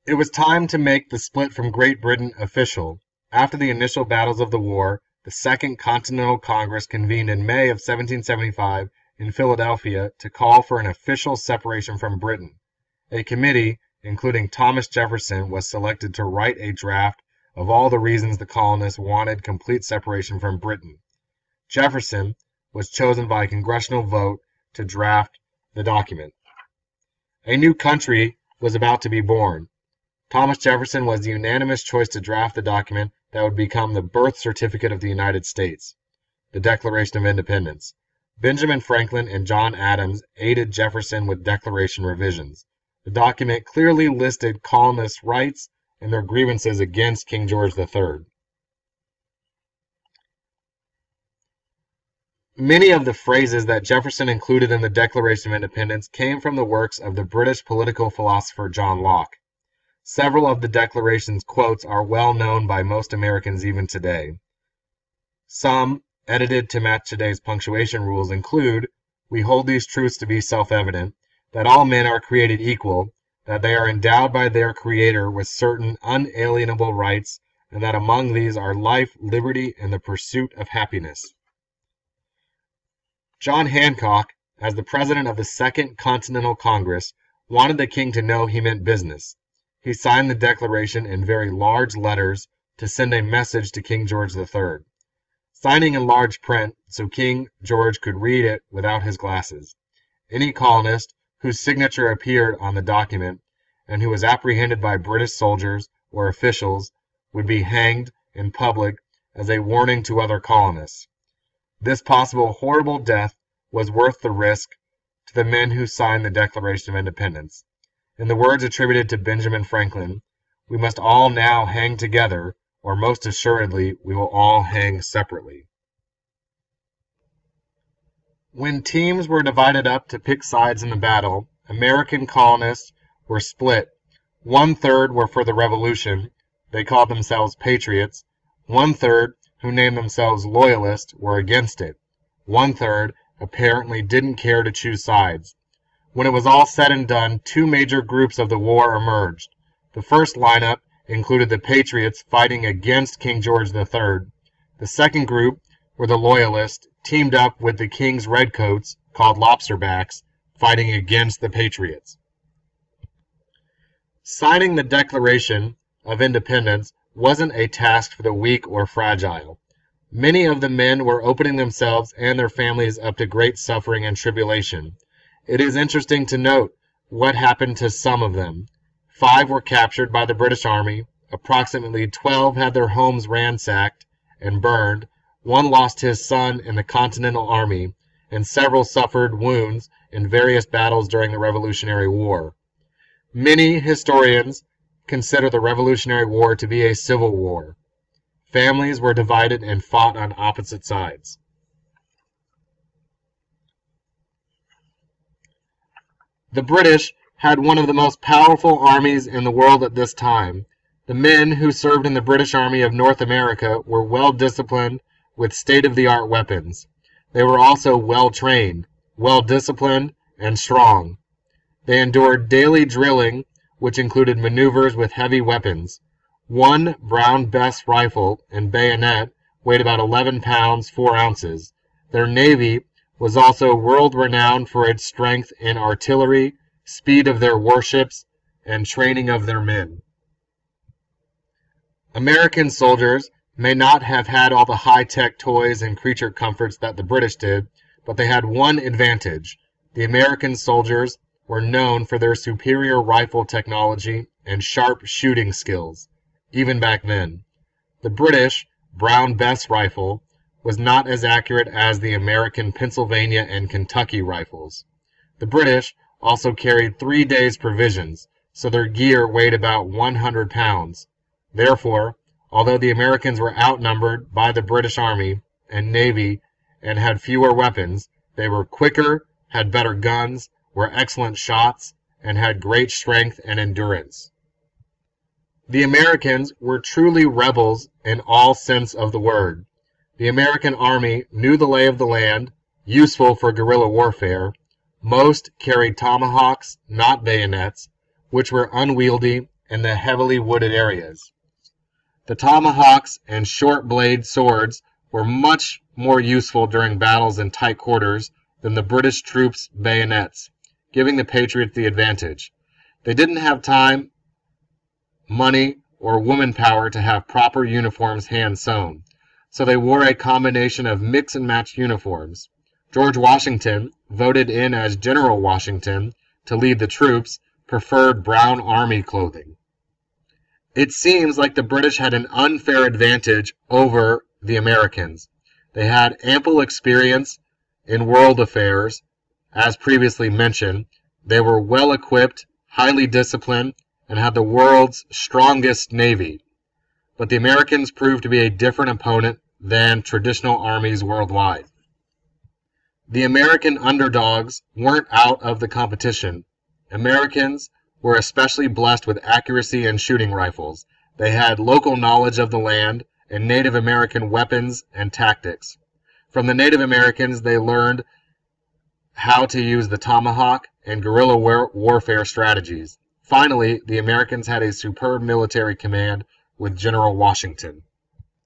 It was time to make the split from Great Britain official. After the initial battles of the war, the Second Continental Congress convened in May of 1775 in Philadelphia to call for an official separation from Britain. A committee, including Thomas Jefferson, was selected to write a draft of all the reasons the colonists wanted complete separation from Britain. Jefferson was chosen by a congressional vote to draft the document. A new country was about to be born. Thomas Jefferson was the unanimous choice to draft the document that would become the birth certificate of the United States, the Declaration of Independence. Benjamin Franklin and John Adams aided Jefferson with Declaration revisions. The document clearly listed colonists' rights and their grievances against King George III. Many of the phrases that Jefferson included in the Declaration of Independence came from the works of the British political philosopher John Locke. Several of the Declaration's quotes are well known by most Americans even today. Some, edited to match today's punctuation rules, include, "We hold these truths to be self-evident, that all men are created equal, that they are endowed by their Creator with certain unalienable rights, and that among these are life, liberty, and the pursuit of happiness." John Hancock, as the president of the Second Continental Congress, wanted the king to know he meant business. He signed the Declaration in very large letters to send a message to King George III, signing in large print so King George could read it without his glasses. Any colonist whose signature appeared on the document and who was apprehended by British soldiers or officials would be hanged in public as a warning to other colonists. This possible horrible death was worth the risk to the men who signed the Declaration of Independence. In the words attributed to Benjamin Franklin, "We must all now hang together, or most assuredly we will all hang separately." When teams were divided up to pick sides in the battle, American colonists were split. One-third were for the Revolution. They called themselves Patriots. One-third, who named themselves Loyalists, were against it. One-third apparently didn't care to choose sides. When it was all said and done, two major groups of the war emerged. The first lineup included the Patriots fighting against King George III. The second group were the Loyalists, teamed up with the King's Redcoats, called Lobsterbacks, fighting against the Patriots. Signing the Declaration of Independence wasn't a task for the weak or fragile. Many of the men were opening themselves and their families up to great suffering and tribulation. It is interesting to note what happened to some of them. 5 were captured by the British Army, approximately 12 had their homes ransacked and burned, 1 lost his son in the Continental Army, and several suffered wounds in various battles during the Revolutionary War. Many historians consider the Revolutionary War to be a civil war. Families were divided and fought on opposite sides. The British had one of the most powerful armies in the world at this time. The men who served in the British Army of North America were well disciplined with state-of-the-art weapons. They were also well trained, well disciplined, and strong. They endured daily drilling, which included maneuvers with heavy weapons. 1 Brown Bess rifle and bayonet weighed about 11 pounds 4 ounces. Their navy was also world-renowned for its strength in artillery, speed of their warships, and training of their men. American soldiers may not have had all the high-tech toys and creature comforts that the British did, but they had one advantage. The American soldiers were known for their superior rifle technology and sharp shooting skills, even back then. The British Brown Bess rifle was not as accurate as the American Pennsylvania and Kentucky rifles. The British also carried 3 days' provisions, so their gear weighed about 100 pounds. Therefore, although the Americans were outnumbered by the British Army and Navy and had fewer weapons, they were quicker, had better guns, were excellent shots, and had great strength and endurance. The Americans were truly rebels in all sense of the word. The American army knew the lay of the land, useful for guerrilla warfare. Most carried tomahawks, not bayonets, which were unwieldy in the heavily wooded areas. The tomahawks and short-blade swords were much more useful during battles in tight quarters than the British troops' bayonets, giving the Patriots the advantage. They didn't have time, money, or woman power to have proper uniforms hand-sewn, so they wore a combination of mix-and-match uniforms. George Washington, voted in as General Washington to lead the troops, preferred brown army clothing. It seems like the British had an unfair advantage over the Americans. They had ample experience in world affairs, as previously mentioned. They were well equipped, highly disciplined, and had the world's strongest navy. But the Americans proved to be a different opponent than traditional armies worldwide. The American underdogs weren't out of the competition. Americans were especially blessed with accuracy in shooting rifles. They had local knowledge of the land and Native American weapons and tactics. From the Native Americans, they learned how to use the tomahawk and guerrilla warfare strategies. Finally, the Americans had a superb military command with General Washington.